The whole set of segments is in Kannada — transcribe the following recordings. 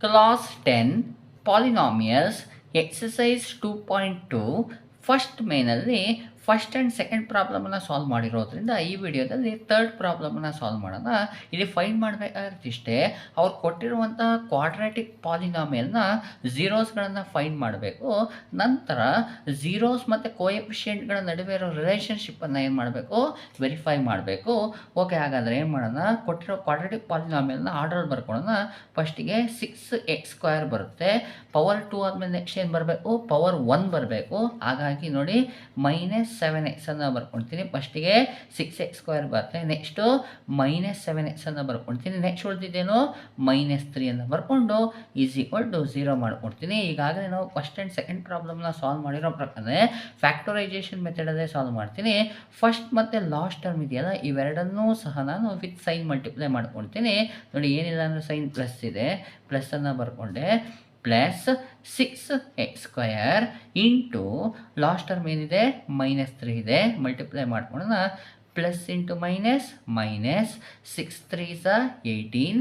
Class 10 Polynomials Exercise 2.2 ಫಸ್ಟ್ ಮೇನಲ್ಲಿ ಫಸ್ಟ್ ಆ್ಯಂಡ್ ಸೆಕೆಂಡ್ ಪ್ರಾಬ್ಲಮನ್ನು ಸಾಲ್ವ್ ಮಾಡಿರೋದ್ರಿಂದ ಈ ವಿಡಿಯೋದಲ್ಲಿ ಥರ್ಡ್ ಪ್ರಾಬ್ಲಮನ್ನು ಸಾಲ್ವ್ ಮಾಡೋಣ. ಇಲ್ಲಿ ಫೈಂಡ್ ಮಾಡಬೇಕಾಗಿರುತ್ತೆ ಇಷ್ಟೇ, ಅವ್ರು ಕೊಟ್ಟಿರುವಂಥ ಕ್ವಾಡ್ರಾಟಿಕ್ ಪಾಲಿನಾಮಿಯಲ್ನ ಝೀರೋಸ್ಗಳನ್ನು ಫೈಂಡ್ ಮಾಡಬೇಕು. ನಂತರ ಝೀರೋಸ್ ಮತ್ತು ಕೋಎಫಿಷಿಯೆಂಟ್ಗಳ ನಡುವೆ ಇರೋ ರಿಲೇಷನ್ಶಿಪ್ಪನ್ನು ಏನು ಮಾಡಬೇಕು, ವೆರಿಫೈ ಮಾಡಬೇಕು. ಓಕೆ, ಹಾಗಾದರೆ ಏನು ಮಾಡೋಣ, ಕೊಟ್ಟಿರೋ ಕ್ವಾಡ್ರಾಟಿಕ್ ಪಾಲಿನಾಮಿಯಲ್ನ ಆರ್ಡರ್ ಬರ್ಕೊಳ್ಳೋಣ. ಫಸ್ಟಿಗೆ 6x² ಬರುತ್ತೆ, ಪವರ್ 2 ಆದಮೇಲೆ ನೆಕ್ಸ್ಟ್ ಏನು ಬರಬೇಕು, ಪವರ್ 1 ಬರಬೇಕು. ಹಾಗಾಗಿ ನೋಡಿ -7x ಅನ್ನು ಬರ್ಕೊಳ್ತೀನಿ. ಫಸ್ಟಿಗೆ 6x² ಬರುತ್ತೆ, ನೆಕ್ಸ್ಟು -7x ಅನ್ನು ಬರ್ಕೊಳ್ತೀನಿ. ನೆಕ್ಸ್ಟ್ ಉಳಿದಿದ್ದೇನು, -3 ಅನ್ನು ಬರ್ಕೊಂಡು =0 ಮಾಡ್ಕೊಡ್ತೀನಿ. ಈಗಾಗಲೇ ನಾವು ಫಸ್ಟ್ ಆ್ಯಂಡ್ ಸೆಕೆಂಡ್ ಪ್ರಾಬ್ಲಮ್ನ ಸಾಲ್ವ್ ಮಾಡಿರೋ ಪ್ರಕಾರ ಫ್ಯಾಕ್ಟರೈಸೇಷನ್ ಮೆಥಡಲ್ಲೇ ಸಾಲ್ವ್ ಮಾಡ್ತೀನಿ. ಫಸ್ಟ್ ಮತ್ತು ಲಾಸ್ಟ್ ಟರ್ಮ್ ಇದೆಯಲ್ಲ, ಇವೆರಡನ್ನೂ ಸಹ ನಾನು ವಿತ್ ಸೈನ್ ಮಲ್ಟಿಪ್ಲೈ ಮಾಡ್ಕೊಳ್ತೀನಿ. ನೋಡಿ, ಏನಿಲ್ಲ ಅಂದರೆ ಸೈನ್ ಪ್ಲಸ್ ಇದೆ, ಪ್ಲಸ್ಸನ್ನು ಬರ್ಕೊಂಡೆ, plus 6x² into last term ಏನಿದೆ -3 ಇದೆ, ಮಲ್ಟಿಪ್ಲೈ ಮಾಡ್ಕೊಳ್ಳೋಣ. Plus into minus, -6 3s 18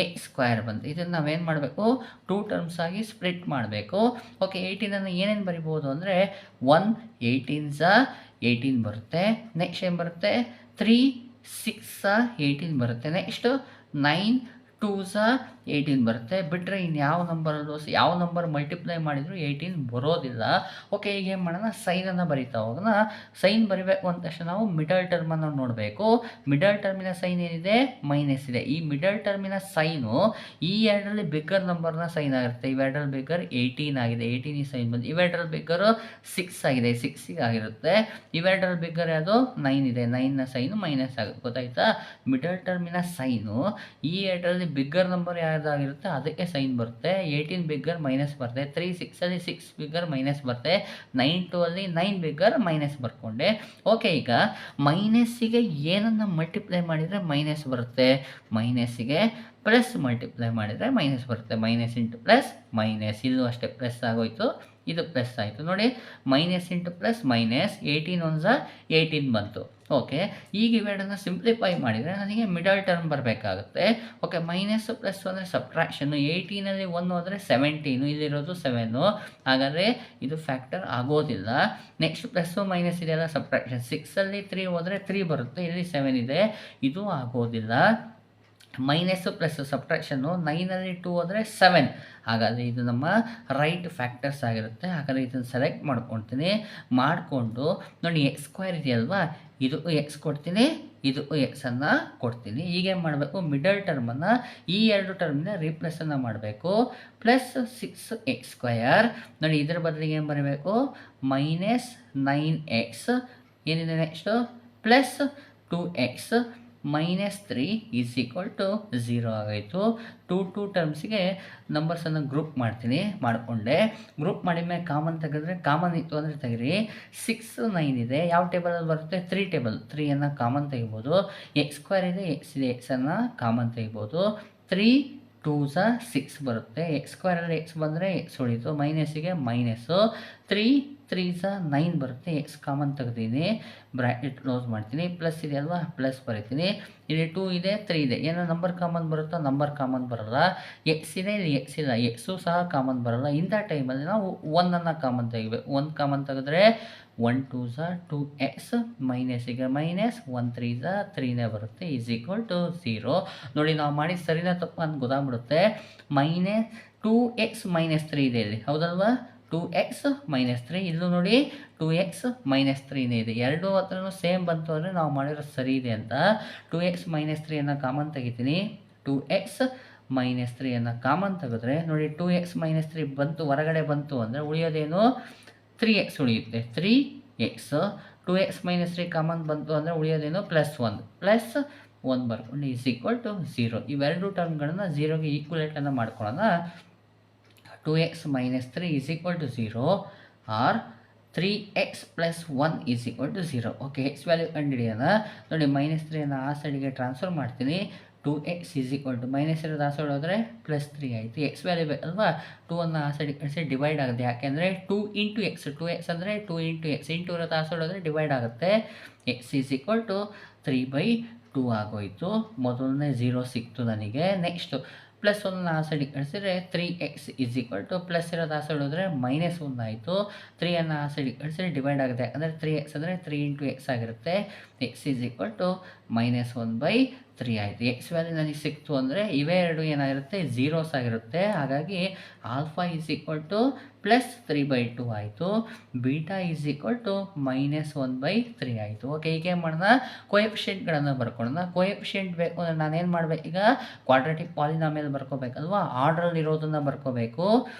x² ಬಂತು. ಇದನ್ನು ನಾವೇನು ಮಾಡಬೇಕು, 2 ಟರ್ಮ್ಸ್ ಆಗಿ ಸ್ಪ್ಲಿಟ್ ಮಾಡಬೇಕು. ಓಕೆ, 18ಅನ್ನು ಏನೇನು ಬರಿಬೋದು ಅಂದರೆ 1 18s 18 ಬರುತ್ತೆ. ನೆಕ್ಸ್ಟ್ ಏನು ಬರುತ್ತೆ, 3 6s 18 ಬರುತ್ತೆ. ನೆಕ್ಸ್ಟು 9 2s 18 ಬರುತ್ತೆ. ಬಿಟ್ಟರೆ ಇನ್ಯಾವ ನಂಬರಲ್ಲೂ ಯಾವ ನಂಬರ್ ಮಲ್ಟಿಪ್ಲೈ ಮಾಡಿದರೂ 18 ಬರೋದಿಲ್ಲ. ಓಕೆ, ಈಗ ಏನು ಮಾಡೋಣ, ಸೈನನ್ನು ಬರಿತಾ ಹೋಗೋಣ. ಸೈನ್ ಬರಿಬೇಕು ಅಂದ ತಕ್ಷಣ ನಾವು ಮಿಡಲ್ ಟರ್ಮನ್ನು ನೋಡಬೇಕು. ಮಿಡಲ್ ಟರ್ಮಿನ ಸೈನ್ ಏನಿದೆ, ಮೈನಸ್ ಇದೆ. ಈ ಮಿಡಲ್ ಟರ್ಮಿನ ಸೈನು ಈ ಎರಡರಲ್ಲಿ ಬಿಗ್ಗರ್ ನಂಬರ್ನ ಸೈನ್ ಆಗಿರುತ್ತೆ. ಇವೆರಡರಲ್ಲಿ ಬಿಗ್ಗರ್ 18 ಆಗಿದೆ, 18 ಈ ಸೈನ್ ಬಂದು. ಇವೆರಡರಲ್ಲಿ ಬಿಗ್ಗರು 6 ಆಗಿದೆ, 6 ಆಗಿರುತ್ತೆ. ಇವೆರಡರಲ್ಲಿ ಬಿಗ್ಗರ್ ಯಾವುದು, 9 ಇದೆ, 9ನ ಸೈನು ಮೈನಸ್ ಆಗುತ್ತೆ. ಗೊತ್ತಾಯ್ತಾ, ಮಿಡಲ್ ಟರ್ಮಿನ ಸೈನು ಈ ಎರಡರಲ್ಲಿ ಬಿಗ್ಗರ್ ನಂಬರ್ ಯಾವುದಾಗಿರುತ್ತೆ ಅದಕ್ಕೆ ಸೈನ್ ಬರುತ್ತೆ. 18 ಬಿಗ್ಗರ್ ಮೈನಸ್ ಬರುತ್ತೆ, 3 6ಅಲ್ಲಿ 6 ಬಿಗ್ಗರ್ ಮೈನಸ್ ಬರುತ್ತೆ, 9 2 ಅಲ್ಲಿ 9 ಬಿಗ್ಗರ್ ಮೈನಸ್ ಬರ್ಕೊಂಡೆ. ಓಕೆ, ಈಗ ಮೈನಸ್ಸಿಗೆ ಏನನ್ನು ಮಲ್ಟಿಪ್ಲೈ ಮಾಡಿದರೆ ಮೈನಸ್ ಬರುತ್ತೆ, ಮೈನಸ್ಸಿಗೆ ಪ್ಲಸ್ ಮಲ್ಟಿಪ್ಲೈ ಮಾಡಿದರೆ ಮೈನಸ್ ಬರುತ್ತೆ. ಮೈನಸ್ ಇಂಟು ಪ್ಲಸ್ ಮೈನಸ್, ಇಲ್ಲೂ ಅಷ್ಟೇ ಪ್ಲಸ್ ಆಗೋಯ್ತು, ಇದು ಪ್ಲಸ್ ಆಯಿತು. ನೋಡಿ, minus into plus minus, 18 1s 18 ಬಂತು. ಓಕೆ, ಈಗ ಇವೆರಡನ್ನು ಸಿಂಪ್ಲಿಫೈ ಮಾಡಿದರೆ ನನಗೆ ಮಿಡಲ್ ಟರ್ಮ್ ಬರಬೇಕಾಗುತ್ತೆ. ಓಕೆ, ಮೈನಸ್ಸು ಪ್ಲಸ್ ಅಂದರೆ ಸಬ್ಟ್ರಾಕ್ಷನ್ನು. 18ಅಲ್ಲಿ 1 ಹೋದರೆ 17, ಇಲ್ಲಿರೋದು 7. ಹಾಗಾದರೆ ಇದು ಫ್ಯಾಕ್ಟರ್ ಆಗೋದಿಲ್ಲ. ನೆಕ್ಸ್ಟ್ ಪ್ಲಸ್ಸು ಮೈನಸ್ ಇದೆಯಲ್ಲ, ಸಬ್ಟ್ರಾಕ್ಷನ್. 6ಅಲ್ಲಿ 3 ಹೋದರೆ 3 ಬರುತ್ತೆ, ಇಲ್ಲಿ 7 ಇದೆ, ಇದು ಆಗೋದಿಲ್ಲ. ಮೈನಸ್ಸು ಪ್ಲಸ್ ಸಬ್ಟ್ರಾಕ್ಷನ್ನು, 9ಅಲ್ಲಿ 2 ಹೋದರೆ 7. ಹಾಗಾದರೆ ಇದು ನಮ್ಮ ರೈಟ್ ಫ್ಯಾಕ್ಟರ್ಸ್ ಆಗಿರುತ್ತೆ. ಹಾಗಾದರೆ ಇದನ್ನು ಸೆಲೆಕ್ಟ್ ಮಾಡ್ಕೊಳ್ತೀನಿ. ಮಾಡಿಕೊಂಡು ನೋಡಿ, x² ಇದೆಯಲ್ವಾ, ಇದು x ಕೊಡ್ತೀನಿ, ಇದು ಎಕ್ಸನ್ನು ಕೊಡ್ತೀನಿ. ಈಗೇನು ಮಾಡಬೇಕು, ಮಿಡಲ್ ಟರ್ಮನ್ನು ಈ ಎರಡು ಟರ್ಮಿಂದ ರೀಪ್ಲೇಸನ್ನು ಮಾಡಬೇಕು. ಪ್ಲಸ್ 6x² ನೋಡಿ, ಇದರ ಬದಲಿಗೆ ಏನು ಬರಬೇಕು, -9x ಏನಿದೆ ನೆಕ್ಸ್ಟು, ಪ್ಲಸ್ 2x -3 =0 ಆಗಾಯಿತು. 2 ಟರ್ಮ್ಸಿಗೆ ನಂಬರ್ಸನ್ನು ಗ್ರೂಪ್ ಮಾಡ್ತೀನಿ. ಮಾಡಿಕೊಂಡೆ, ಗ್ರೂಪ್ ಮಾಡಿದ್ಮೇಲೆ ಕಾಮನ್ ತೆಗೆದ್ರೆ, ಕಾಮನ್ ಇತ್ತು ಅಂದರೆ ತೆಗಿರಿ. 6 9 ಇದೆ, ಯಾವ ಟೇಬಲಲ್ಲಿ ಬರುತ್ತೆ, 3 ಟೇಬಲ್. 3ಅನ್ನು ಕಾಮನ್ ತೆಗಿಬೋದು. x² ಇದೆ, x ಇದೆ, ಎಕ್ಸನ್ನು ಕಾಮನ್ ತೆಗಿಬೋದು. 3 2s 6 ಬರುತ್ತೆ. x² ಅಲ್ಲಿ x ಬಂದರೆ x ಉಳಿತು, ಮೈನಸ್ಸಿಗೆ ಮೈನಸ್ಸು. 3 3s 9 ಬರುತ್ತೆ, x ಕಾಮನ್ ತೆಗ್ದೀನಿ, ಬ್ರ್ಯಾಕೆಟ್ ಕ್ಲೋಸ್ ಮಾಡ್ತೀನಿ. ಪ್ಲಸ್ ಇದೆ ಅಲ್ವಾ, ಪ್ಲಸ್ ಬರೀತೀನಿ. ಇಲ್ಲಿ 2 ಇದೆ, 3 ಇದೆ, ಏನೋ ನಂಬರ್ ಕಾಮನ್ ಬರುತ್ತೋ, ನಂಬರ್ ಕಾಮನ್ ಬರಲ್ಲ. ಎಕ್ಸ್ ಇದೆ, ಇಲ್ಲಿ ಎಕ್ಸ್ ಇಲ್ಲ, ಎಕ್ಸು ಸಹ ಕಾಮನ್ ಬರಲ್ಲ. ಇಂಥ ಟೈಮಲ್ಲಿ ನಾವು 1ಅನ್ನು ಕಾಮನ್ ತೆಗಿಬೇಕು. 1 ಕಾಮನ್ ತೆಗೆದ್ರೆ 1 2s 2x, ಮೈನಸ್ಸಿಗೆ ಮೈನಸ್, 1 3s 3ನೇ ಬರುತ್ತೆ, =0. ನೋಡಿ, ನಾವು ಮಾಡಿ ಸರಿನಾ ತಪ್ಪು ಅಂತ ಗೊತ್ತಾಗ್ಬಿಡುತ್ತೆ. -2x -3 ಇದೆ ಇಲ್ಲಿ, ಹೌದಲ್ವಾ, 2x -3. ಇಲ್ಲೂ ನೋಡಿ 2x -3ನೇ ಇದೆ. ಎರಡೂ ಹತ್ರನೂ ಸೇಮ್ ಬಂತು ಅಂದರೆ ನಾವು ಮಾಡಿರೋ ಸರಿ ಇದೆ ಅಂತ. 2x -3ಅನ್ನು ಕಾಮನ್ ತೆಗಿತೀನಿ. 2x -3ಅನ್ನು ಕಾಮನ್ ತೆಗೆದ್ರೆ ನೋಡಿ, 2x -3 ಬಂತು, ಹೊರಗಡೆ ಬಂತು ಅಂದರೆ ಉಳಿಯೋದೇನು, 3x ಉಳಿಯುತ್ತೆ, 3x. 2x -3 ಕಾಮನ್ ಬಂತು ಅಂದರೆ ಉಳಿಯೋದೇನು, +1 +1 ಬರ್ಕೊಂಡು =0. ಇವೆರಡು ಟರ್ಮ್ಗಳನ್ನು 0ಗೆ ಈಕ್ವಲೇಟನ್ನು ಮಾಡ್ಕೊಳ್ಳೋಣ. 2x -3 =0 R 3x + 1 =0. Okay, x value ಕಂಡುಹಿಡಿಯೋಣ. ನೋಡಿ, -3ಅನ್ನು ಆ ಸೈಡಿಗೆ ಟ್ರಾನ್ಸ್ಫರ್ ಮಾಡ್ತೀನಿ. 2x ಮೈನಸ್ ಇರೋದು ಆ ಸೈಡ್ ಹೋದರೆ +3 ಆಯಿತು. ಎಕ್ಸ್ ವ್ಯಾಲ್ಯೂ ಬೇಕಲ್ವಾ, 2ಅನ್ನು ಆ ಸೈಡಿಗೆ ಕಳಿಸಿ ಡಿವೈಡ್ ಆಗುತ್ತೆ. ಯಾಕೆಂದರೆ 2 × x, 2x ಅಂದರೆ 2 × x, ಇಂಟು ಇರೋದು ಆ ಸೈಡ್ ಹೋದರೆ ಡಿವೈಡ್ ಆಗುತ್ತೆ. x = 3/2 ಆಗೋಯಿತು. ಮೊದಲನೇ 0 ಸಿಕ್ತು ನನಗೆ. ನೆಕ್ಸ್ಟು ಪ್ಲಸ್ 1 ಆ ಸೈಡಿಗೆ ಕಳಿಸಿದ್ರೆ 3x is equal to plus ಇರೋದು ಆ ಸೈಡ್ ಹೋದರೆ -1 ಆಯಿತು. 3 ಆ ಸೈಡಿಗೆ ಕಳಿಸಿದ್ರೆ ಡಿವೈಡ್ ಆಗುತ್ತೆ, ಅಂದರೆ 3x ಅಂದರೆ 3 × x ಆಗಿರುತ್ತೆ. x ಈಸ್ ಈಕ್ವಲ್ ಟು -1/3 ಆಯಿತು. ಎಕ್ಸ್ ವ್ಯಾಲ್ಯೂ ನನಗೆ ಸಿಕ್ತು ಅಂದರೆ ಇವೇ ಎರಡು ಏನಾಗಿರುತ್ತೆ ಝೀರೋಸ್ ಆಗಿರುತ್ತೆ. ಹಾಗಾಗಿ ಆಲ್ಫಾ ಈಸ್ ಈಕ್ವಲ್ ಟು +3/2 ಆಯಿತು. ಬೀಟಾ ಈಸ್ ಈಕ್ವಲ್ ಟು -1/3 ಆಯಿತು. ಓಕೆ, ಈಗ ಏನು ಮಾಡೋಣ, ಕೋಎಫಿಷಿಯೆಂಟ್ಗಳನ್ನು ಬರ್ಕೊಳ್ಳೋಣ. ಕೋಎಫಿಷಿಯೆಂಟ್ ಬೇಕು ಅಂದರೆ ನಾನೇನು ಮಾಡಬೇಕು, ಈಗ ಕ್ವಾಡ್ರಾಟಿಕ್ ಪಾಲಿನಾಮಿಯಲ್ ಬರ್ಕೋಬೇಕಲ್ವಾ, ಆರ್ಡ್ರಲ್ಲಿ ಇರೋದನ್ನು ಬರ್ಕೋಬೇಕು.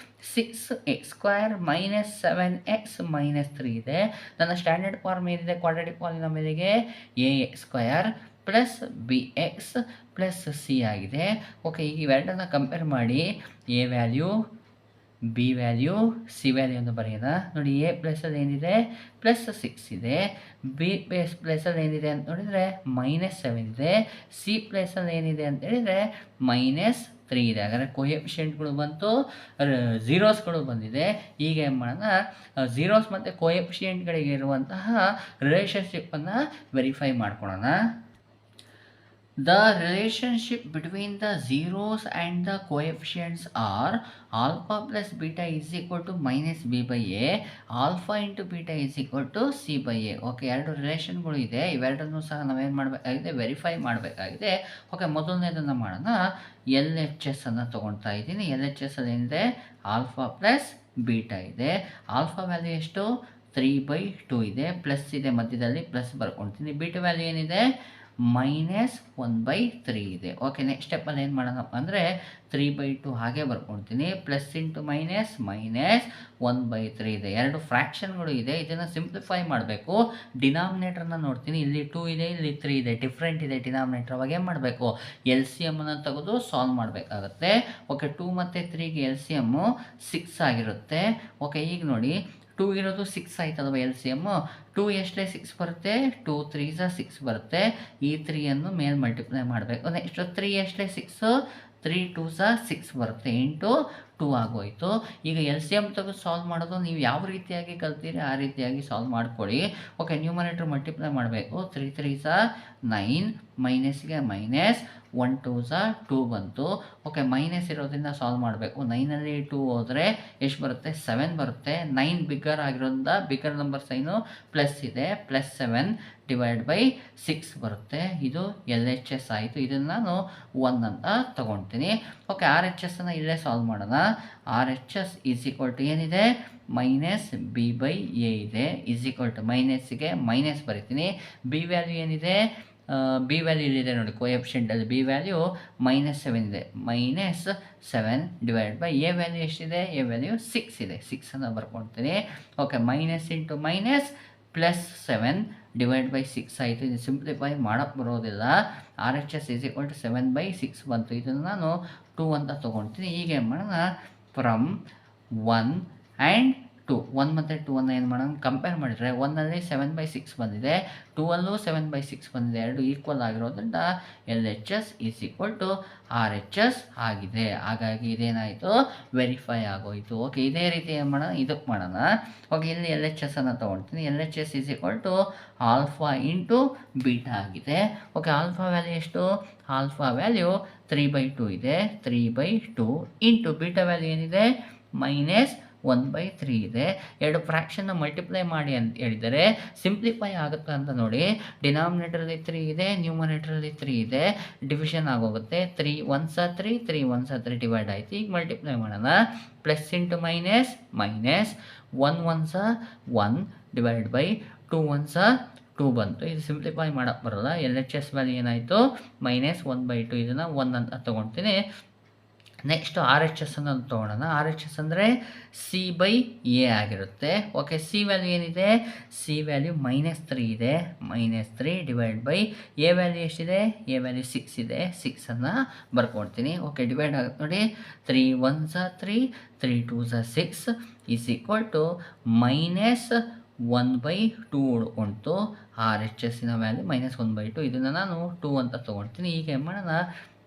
6x² - 7x - 3 ಇದೆ. ನನ್ನ ಸ್ಟ್ಯಾಂಡರ್ಡ್ ಫಾರ್ಮ್ ಏನಿದೆ ಕ್ವಾಡ್ರಾಟಿಕ್ ಪಾಲಿನಾಮಿಯಲ್ಗೆ ax² + bx + c ಆಗಿದೆ. ಓಕೆ, ಈಗ ಇವೆರಡನ್ನ ಕಂಪೇರ್ ಮಾಡಿ a value, B value, C value ಅಂತ ಬರೆಯೋಣ. ನೋಡಿ, ಎ ಪ್ಲೇಸಲ್ಲಿ ಏನಿದೆ +6 ಇದೆ, ಬಿ ಪ್ಲೇಸಲ್ಲಿ ಏನಿದೆ ಅಂತ ನೋಡಿದರೆ -7 ಇದೆ, ಸಿ ಪ್ಲೇಸಲ್ಲಿ ಏನಿದೆ ಅಂತ ಹೇಳಿದರೆ -3 ಇದೆ. ಹಾಗಾದರೆ ಕೋಎಫಿಷಿಯೆಂಟ್ಗಳು ಬಂತು, ಝೀರೋಸ್ಗಳು ಬಂದಿದೆ. ಈಗ ಏನು ಮಾಡೋಣ, ಝೀರೋಸ್ ಮತ್ತು ಕೋಎಫಿಷಿಯೆಂಟ್ಗಳಿಗೆ ಇರುವಂತಹ ರಿಲೇಷನ್ಶಿಪ್ಪನ್ನು ವೆರಿಫೈ ಮಾಡ್ಕೊಳ್ಳೋಣ. The relationship between the zeros and the coefficients are alpha plus beta is equal to -b/a, alpha into beta is equal to c/a. Okay, ಎರಡು ರಿಲೇಷನ್ಗಳು ಇದೆ. ಇವೆರಡನ್ನೂ ಸಹ ನಾವೇನು ಮಾಡಬೇಕಾಗಿದೆ, ವೆರಿಫೈ ಮಾಡಬೇಕಾಗಿದೆ. ಓಕೆ, ಮೊದಲನೇದನ್ನು ಮಾಡೋಣ. LHS ಅನ್ನು ತೊಗೊಳ್ತಾ ಇದ್ದೀನಿ. LHS ಅಲ್ಲಿ ಏನಿದೆ, ಆಲ್ಫಾ ಪ್ಲಸ್ ಬೀಟಾ ಇದೆ. ಆಲ್ಫಾ ವ್ಯಾಲ್ಯೂ ಎಷ್ಟು, 3/2 ಇದೆ, ಪ್ಲಸ್ ಇದೆ ಮಧ್ಯದಲ್ಲಿ, ಪ್ಲಸ್ ಬರ್ಕೊಳ್ತೀನಿ. ಬೀಟಾ ವ್ಯಾಲ್ಯೂ ಏನಿದೆ, -1/3 ಇದೆ. ಓಕೆ, ನೆಕ್ಸ್ಟ್ ಸ್ಟೆಪ್ಪಲ್ಲಿ ಏನು ಮಾಡೋಣ ಅಂದರೆ 3/2 ಹಾಗೆ ಬರ್ಕೊಳ್ತೀನಿ. ಪ್ಲಸ್ ಇಂಟು ಮೈನಸ್ -1/3 ಇದೆ. ಎರಡು ಫ್ರ್ಯಾಕ್ಷನ್ಗಳು ಇದೆ, ಇದನ್ನು ಸಿಂಪ್ಲಿಫೈ ಮಾಡಬೇಕು. ಡಿನಾಮಿನೇಟರ್ನ ನೋಡ್ತೀನಿ, ಇಲ್ಲಿ 2 ಇದೆ, ಇಲ್ಲಿ 3 ಇದೆ, ಡಿಫ್ರೆಂಟ್ ಇದೆ ಡಿನಾಮಿನೇಟರ್. ಅವಾಗ ಏನು ಮಾಡಬೇಕು, LCM ಅನ್ನು ತೆಗೆದು ಸಾಲ್ವ್ ಮಾಡಬೇಕಾಗುತ್ತೆ. ಓಕೆ, 2 ಮತ್ತು 3ಗೆ LCM 6 ಆಗಿರುತ್ತೆ. ಓಕೆ, ಈಗ ನೋಡಿ, 2 ಇರೋದು 6 ಆಯ್ತಲ್ವ LCM. 2 ಎಷ್ಟೇ 6 ಬರುತ್ತೆ, 2 3s 6 ಬರುತ್ತೆ. ಈ 3 ಮೇಲೆ ಮಲ್ಟಿಪ್ಲೈ ಮಾಡಬೇಕು. ನೆಕ್ಸ್ಟ್ 3 ಎಷ್ಟೇ 6, 3 2s 6 ಬರುತ್ತೆ, ಇಂಟು 2 ಆಗೋಯಿತು. ಈಗ LCM ತೆಗೆದು ಸಾಲ್ವ್ ಮಾಡೋದು ನೀವು ಯಾವ ರೀತಿಯಾಗಿ ಕಲ್ತೀರಿ ಆ ರೀತಿಯಾಗಿ ಸಾಲ್ವ್ ಮಾಡ್ಕೊಳ್ಳಿ. ಓಕೆ, ನ್ಯೂಮರೇಟರ್ ಮಲ್ಟಿಪ್ಲೈ ಮಾಡಬೇಕು. 3 3s 9, ಮೈನಸ್ಗೆ ಮೈನಸ್, 1 2s 2 ಬಂತು. ಓಕೆ, ಮೈನಸ್ ಇರೋದ್ರಿಂದ ಸಾಲ್ವ್ ಮಾಡಬೇಕು. 9ಅಲ್ಲಿ 2 ಹೋದರೆ ಎಷ್ಟು ಬರುತ್ತೆ, 7 ಬರುತ್ತೆ. 9 ಬಿಗ್ಗರ್ ಆಗಿರೋದ್ರಿಂದ ಬಿಗ್ಗರ್ ನಂಬರ್ ಸೈನು ಪ್ಲಸ್ ಇದೆ, +7 / 6 ಬರುತ್ತೆ. ಇದು LHS ಆಯಿತು. ಇದನ್ನು ನಾನು 1 ಅಂತ ತಗೊಳ್ತೀನಿ. ಓಕೆ, RHS ಅನ್ನು ಇಲ್ಲೇ ಸಾಲ್ವ್ ಮಾಡೋಣ. RHS ಈಸ್ ಈಕ್ವಲ್ ಟು ಏನಿದೆ, -b/a ಇದೆ, ಈಸ್ ಈಕ್ವಲ್ ಟು ಮೈನಸ್ಗೆ ಮೈನಸ್ ಬರಿತೀನಿ. ಬಿ ವ್ಯಾಲ್ಯೂ ಏನಿದೆ, ಬಿ ವ್ಯಾಲ್ಯೂ ಇಲ್ಲಿದೆ ನೋಡಿ, ಕೋಎಫಿಷಿಯೆಂಟಲ್ಲಿ ಬಿ ವ್ಯಾಲ್ಯೂ -7 ಇದೆ, -7 / ಎ ವ್ಯಾಲ್ಯೂ ಎಷ್ಟಿದೆ, ಎ ವ್ಯಾಲ್ಯೂ 6 ಇದೆ, 6 ಅನ್ನು ಬರ್ಕೊಳ್ತೀನಿ. ಓಕೆ, ಮೈನಸ್ ಇಂಟು ಮೈನಸ್ +7 / 6 ಆಯಿತು. ಇದು ಸಿಂಪ್ಲಿಫೈ ಮಾಡೋಕ್ಕೆ ಬರೋದಿಲ್ಲ. RHS ಈಸ್ ಈಕ್ವಲ್ ಟು 7/6 ಬಂತು. ಇದನ್ನು ನಾನು 2 ಅಂತ ತೊಗೊಳ್ತೀನಿ. ಈಗ ಏನು ಮಾಡೋಣ, ಫ್ರಮ್ 1 ಆ್ಯಂಡ್ 2, 1 ಮತ್ತು 2 ಅನ್ನು ಏನು ಮಾಡೋಣ, ಕಂಪೇರ್ ಮಾಡಿದರೆ 1ಅಲ್ಲಿ 7/6 ಬಂದಿದೆ, 2ಅಲ್ಲೂ 7/6 ಬಂದಿದೆ. ಎರಡು ಈಕ್ವಲ್ ಆಗಿರೋದ್ರಿಂದ LHS is equal to RHS ಆಗಿದೆ. ಹಾಗಾಗಿ ಇದೇನಾಯಿತು, ವೆರಿಫೈ ಆಗೋಯಿತು. ಓಕೆ, ಇದೇ ರೀತಿ ಏನು ಮಾಡೋಣ, ಇದಕ್ಕೆ ಮಾಡೋಣ. ಓಕೆ, ಇಲ್ಲಿ LHS ಅನ್ನು ತೊಗೊಳ್ತೀನಿ. LHS is equal to alpha into beta ಆಗಿದೆ. ಓಕೆ, ಆಲ್ಫಾ ವ್ಯಾಲ್ಯೂ ಎಷ್ಟು, ಆಲ್ಫಾ ವ್ಯಾಲ್ಯೂ 3/2 ಇದೆ, 3/2 ಇಂಟು ಬೀಟಾ ವ್ಯಾಲ್ಯೂ ಏನಿದೆ, -1/3 ಇದೆ. ಎರಡು ಫ್ರ್ಯಾಕ್ಷನ್ನ ಮಲ್ಟಿಪ್ಲೈ ಮಾಡಿ ಅಂತ ಹೇಳಿದರೆ ಸಿಂಪ್ಲಿಫೈ ಆಗುತ್ತಾ ಅಂತ ನೋಡಿ. ಡಿನಾಮಿನೇಟರಲ್ಲಿ 3 ಇದೆ, ನ್ಯೂಮರೇಟರಲ್ಲಿ 3 ಇದೆ, ಡಿವಿಷನ್ ಆಗೋಗುತ್ತೆ. 3 1s 3, 3 1s 3 ಡಿವೈಡ್ ಆಯಿತು. ಈಗ ಮಲ್ಟಿಪ್ಲೈ ಮಾಡೋಣ. Plus into minus, 1 1s 1 / 2 1s 2 ಬಂತು. ಇದು ಸಿಂಪ್ಲಿಫೈ ಮಾಡೋಕ್ಕೆ ಬರೋಲ್ಲ. LHS ವ್ಯಾಲ್ಯೂ ಏನಾಯಿತು, -1/2. ಇದನ್ನು 1 ಅಂತ ತೊಗೊಳ್ತೀನಿ. ನೆಕ್ಸ್ಟ್ RHS ಅನ್ನು ತೊಗೊಳ್ಳೋಣ. RHS ಅಂದರೆ C/A ಆಗಿರುತ್ತೆ. ಓಕೆ, ಸಿ ವ್ಯಾಲ್ಯೂ ಏನಿದೆ, ಸಿ ವ್ಯಾಲ್ಯೂ -3 ಇದೆ, -3 / ಎ ವ್ಯಾಲ್ಯೂ ಎಷ್ಟಿದೆ, ಎ ವ್ಯಾಲ್ಯೂ 6 ಇದೆ, 6 ಅನ್ನು ಬರ್ಕೊಳ್ತೀನಿ. ಓಕೆ, ಡಿವೈಡ್ ಆಗುತ್ತೆ ನೋಡಿ. 3 1s 3, 3 2s 6 is equal to -1/2 ಉಳ್ಕೊಳ್ತು. RHSನ ವ್ಯಾಲ್ಯೂ -1/2. ಇದನ್ನು ನಾನು 2 ಅಂತ ತೊಗೊಳ್ತೀನಿ. ಈಗ ಏನು ಮಾಡೋಣ,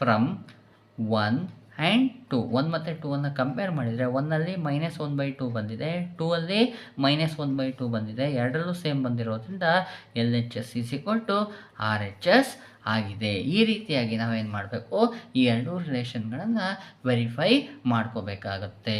ಫ್ರಮ್ 1 ಆ್ಯಂಡ್ 2 1 ಮತ್ತು 2 ಕಂಪೇರ್ ಮಾಡಿದರೆ 1ಅಲ್ಲಿ -1/2 ಬಂದಿದೆ, 2ಅಲ್ಲಿ -1/2 ಬಂದಿದೆ. ಎರಡರಲ್ಲೂ ಸೇಮ್ ಬಂದಿರೋದ್ರಿಂದ LHS RHS ಆಗಿದೆ. ಈ ರೀತಿಯಾಗಿ ನಾವೇನು ಮಾಡಬೇಕು, ಈ ಎರಡೂ ರಿಲೇಷನ್ಗಳನ್ನು ವೆರಿಫೈ ಮಾಡ್ಕೋಬೇಕಾಗತ್ತೆ.